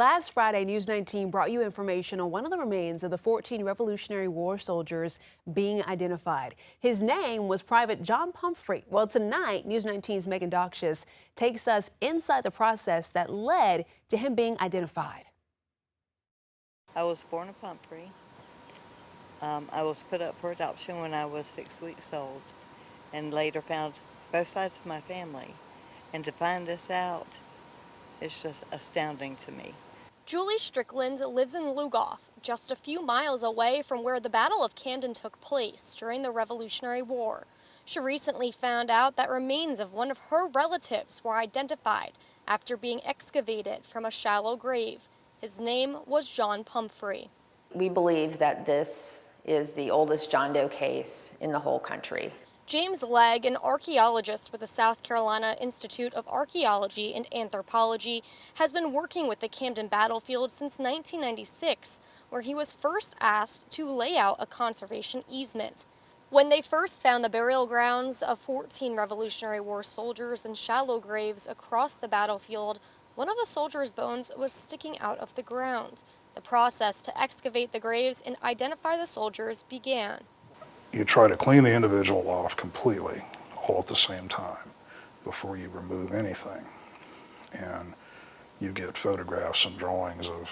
Last Friday, News 19 brought you information on one of the remains of the 14 Revolutionary War soldiers being identified. His name was Private John Pumphrey. Well, tonight, News 19's Megan Doxius takes us inside the process that led to him being identified. I was born in Pumphrey. I was put up for adoption when I was 6 weeks old and later found both sides of my family. And to find this out, it's just astounding to me. Julie Strickland lives in Lugoff, just a few miles away from where the Battle of Camden took place during the Revolutionary War. She recently found out that remains of one of her relatives were identified after being excavated from a shallow grave. His name was John Pumphrey. We believe that this is the oldest John Doe case in the whole country. James Legg, an archaeologist with the South Carolina Institute of Archaeology and Anthropology, has been working with the Camden battlefield since 1996, where he was first asked to lay out a conservation easement. When they first found the burial grounds of 14 Revolutionary War soldiers in shallow graves across the battlefield, one of the soldiers' bones was sticking out of the ground. The process to excavate the graves and identify the soldiers began. You try to clean the individual off completely, all at the same time, before you remove anything. And you get photographs and drawings of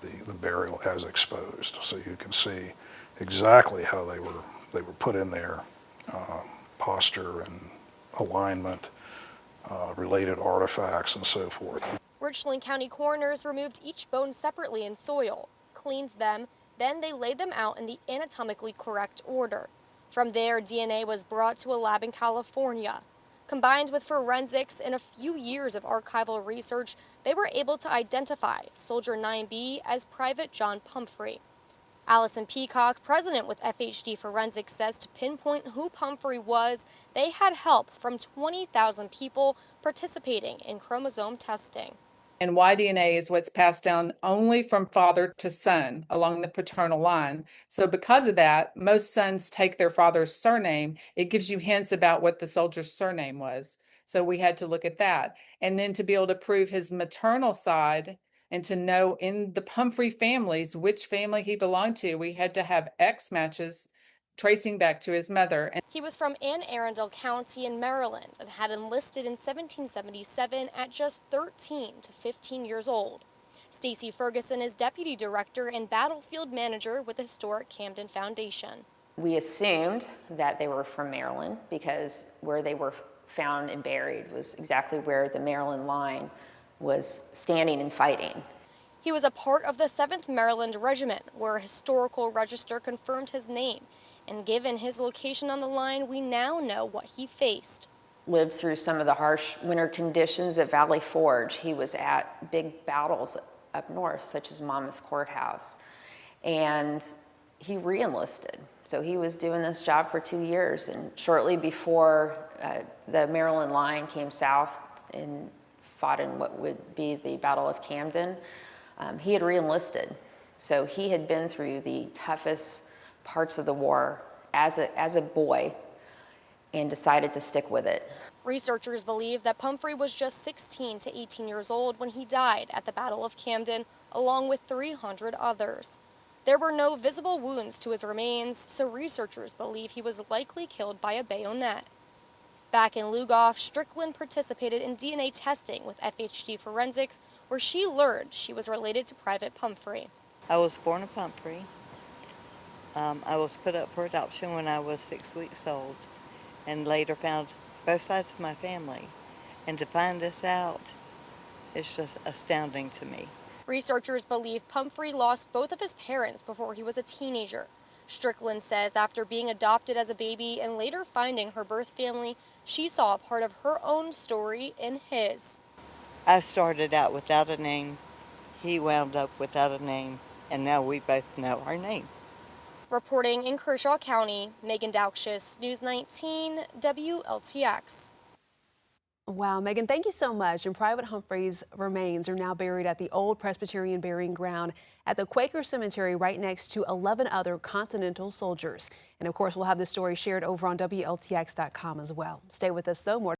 the burial as exposed, so you can see exactly how they were put in there, posture and alignment, related artifacts and so forth. Richland County coroners removed each bone separately in soil, cleaned them, then they laid them out in the anatomically correct order. From there, DNA was brought to a lab in California. Combined with forensics and a few years of archival research, they were able to identify Soldier 9B as Private John Pumphrey. Allison Peacock, president with FHD Forensics, says to pinpoint who Pumphrey was, they had help from 20,000 people participating in chromosome testing. And Y-DNA is what's passed down only from father to son along the paternal line. So because of that, most sons take their father's surname. It gives you hints about what the soldier's surname was. So we had to look at that. And then to be able to prove his maternal side and to know in the Pumphrey families which family he belonged to, we had to have X matches tracing back to his mother. He was from Anne Arundel County in Maryland and had enlisted in 1777 at just 13 to 15 years old. Stacy Ferguson is deputy director and battlefield manager with the historic Camden Foundation. We assumed that they were from Maryland because where they were found and buried was exactly where the Maryland line was standing and fighting. He was a part of the 7th Maryland Regiment, where a historical register confirmed his name. And given his location on the line, we now know what he faced. Lived through some of the harsh winter conditions at Valley Forge. He was at big battles up north, such as Monmouth Courthouse. And he re-enlisted. So he was doing this job for 2 years. And shortly before the Maryland line came south and fought in what would be the Battle of Camden, he had re-enlisted. So he had been through the toughest parts of the war as a boy and decided to stick with it. Researchers believe that Pumphrey was just 16 to 18 years old when he died at the Battle of Camden, along with 300 others. There were no visible wounds to his remains, so researchers believe he was likely killed by a bayonet. Back in Lugoff, Strickland participated in DNA testing with FHD Forensics, where she learned she was related to Private Pumphrey. I was born in Pumphrey. I was put up for adoption when I was 6 weeks old and later found both sides of my family. And to find this out, it's just astounding to me. Researchers believe Pumphrey lost both of his parents before he was a teenager. Strickland says after being adopted as a baby and later finding her birth family, she saw a part of her own story in his. I started out without a name. He wound up without a name, and now we both know our name. Reporting in Kershaw County, Megan Doxius, News 19, WLTX. Wow, Megan, thank you so much. And Private Humphrey's remains are now buried at the old Presbyterian burying ground at the Quaker Cemetery right next to 11 other Continental soldiers. And of course, we'll have this story shared over on WLTX.com as well. Stay with us, though. More